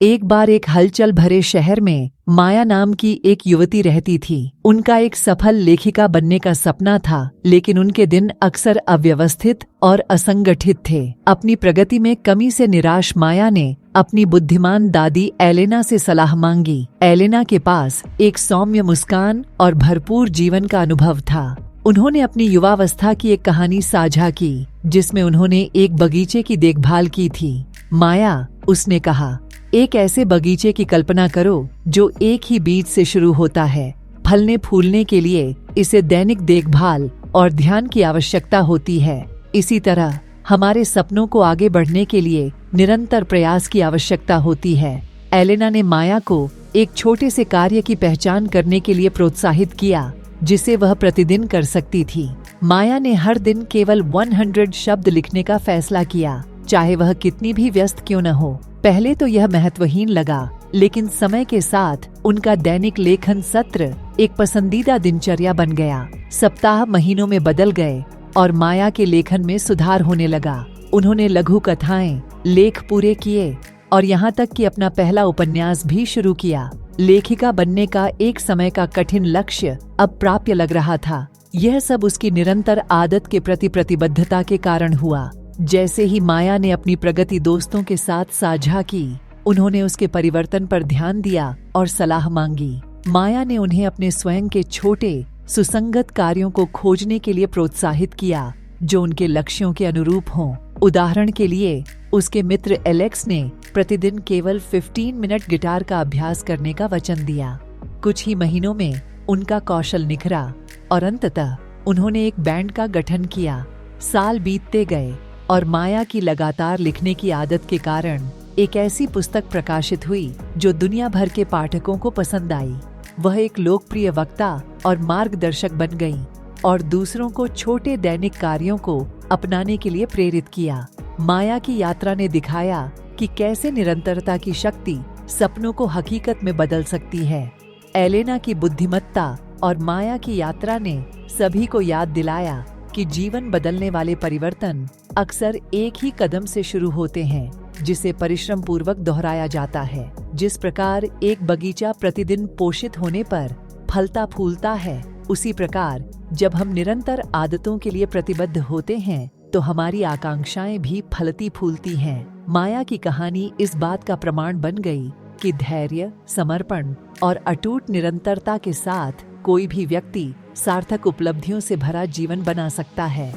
एक बार एक हलचल भरे शहर में माया नाम की एक युवती रहती थी। उनका एक सफल लेखिका बनने का सपना था, लेकिन उनके दिन अक्सर अव्यवस्थित और असंगठित थे। अपनी प्रगति में कमी से निराश माया ने अपनी बुद्धिमान दादी एलेना से सलाह मांगी। एलेना के पास एक सौम्य मुस्कान और भरपूर जीवन का अनुभव था। उन्होंने अपनी युवावस्था की एक कहानी साझा की, जिसमें उन्होंने एक बगीचे की देखभाल की थी। माया, उसने कहा, एक ऐसे बगीचे की कल्पना करो जो एक ही बीज से शुरू होता है। फलने फूलने के लिए इसे दैनिक देखभाल और ध्यान की आवश्यकता होती है। इसी तरह हमारे सपनों को आगे बढ़ने के लिए निरंतर प्रयास की आवश्यकता होती है। एलेना ने माया को एक छोटे से कार्य की पहचान करने के लिए प्रोत्साहित किया, जिसे वह प्रतिदिन कर सकती थी। माया ने हर दिन केवल 100 शब्द लिखने का फैसला किया, चाहे वह कितनी भी व्यस्त क्यों न हो। पहले तो यह महत्वहीन लगा, लेकिन समय के साथ उनका दैनिक लेखन सत्र एक पसंदीदा दिनचर्या बन गया। सप्ताह महीनों में बदल गए और माया के लेखन में सुधार होने लगा। उन्होंने लघु कथाएं, लेख पूरे किए और यहाँ तक कि अपना पहला उपन्यास भी शुरू किया। लेखिका बनने का एक समय का कठिन लक्ष्य अब प्राप्य लग रहा था। यह सब उसकी निरंतर आदत के प्रति प्रतिबद्धता के कारण हुआ। जैसे ही माया ने अपनी प्रगति दोस्तों के साथ साझा की, उन्होंने उसके परिवर्तन पर ध्यान दिया और सलाह मांगी। माया ने उन्हें अपने स्वयं के छोटे सुसंगत कार्यों को खोजने के लिए प्रोत्साहित किया, जो उनके लक्ष्यों के अनुरूप हों। उदाहरण के लिए, उसके मित्र एलेक्स ने प्रतिदिन केवल 15 मिनट गिटार का अभ्यास करने का वचन दिया। कुछ ही महीनों में उनका कौशल निखरा और अंततः उन्होंने एक बैंड का गठन किया। साल बीतते गए और माया की लगातार लिखने की आदत के कारण एक ऐसी पुस्तक प्रकाशित हुई जो दुनिया भर के पाठकों को पसंद आई। वह एक लोकप्रिय वक्ता और मार्गदर्शक बन गई और दूसरों को छोटे दैनिक कार्यों को अपनाने के लिए प्रेरित किया। माया की यात्रा ने दिखाया कि कैसे निरंतरता की शक्ति सपनों को हकीकत में बदल सकती है। एलेना की बुद्धिमत्ता और माया की यात्रा ने सभी को याद दिलाया कि जीवन बदलने वाले परिवर्तन अक्सर एक ही कदम से शुरू होते हैं, जिसे परिश्रम पूर्वक दोहराया जाता है। जिस प्रकार एक बगीचा प्रतिदिन पोषित होने पर फलता फूलता है, उसी प्रकार जब हम निरंतर आदतों के लिए प्रतिबद्ध होते हैं, तो हमारी आकांक्षाएं भी फलती फूलती हैं। माया की कहानी इस बात का प्रमाण बन गई कि धैर्य, समर्पण और अटूट निरंतरता के साथ कोई भी व्यक्ति सार्थक उपलब्धियों से भरा जीवन बना सकता है।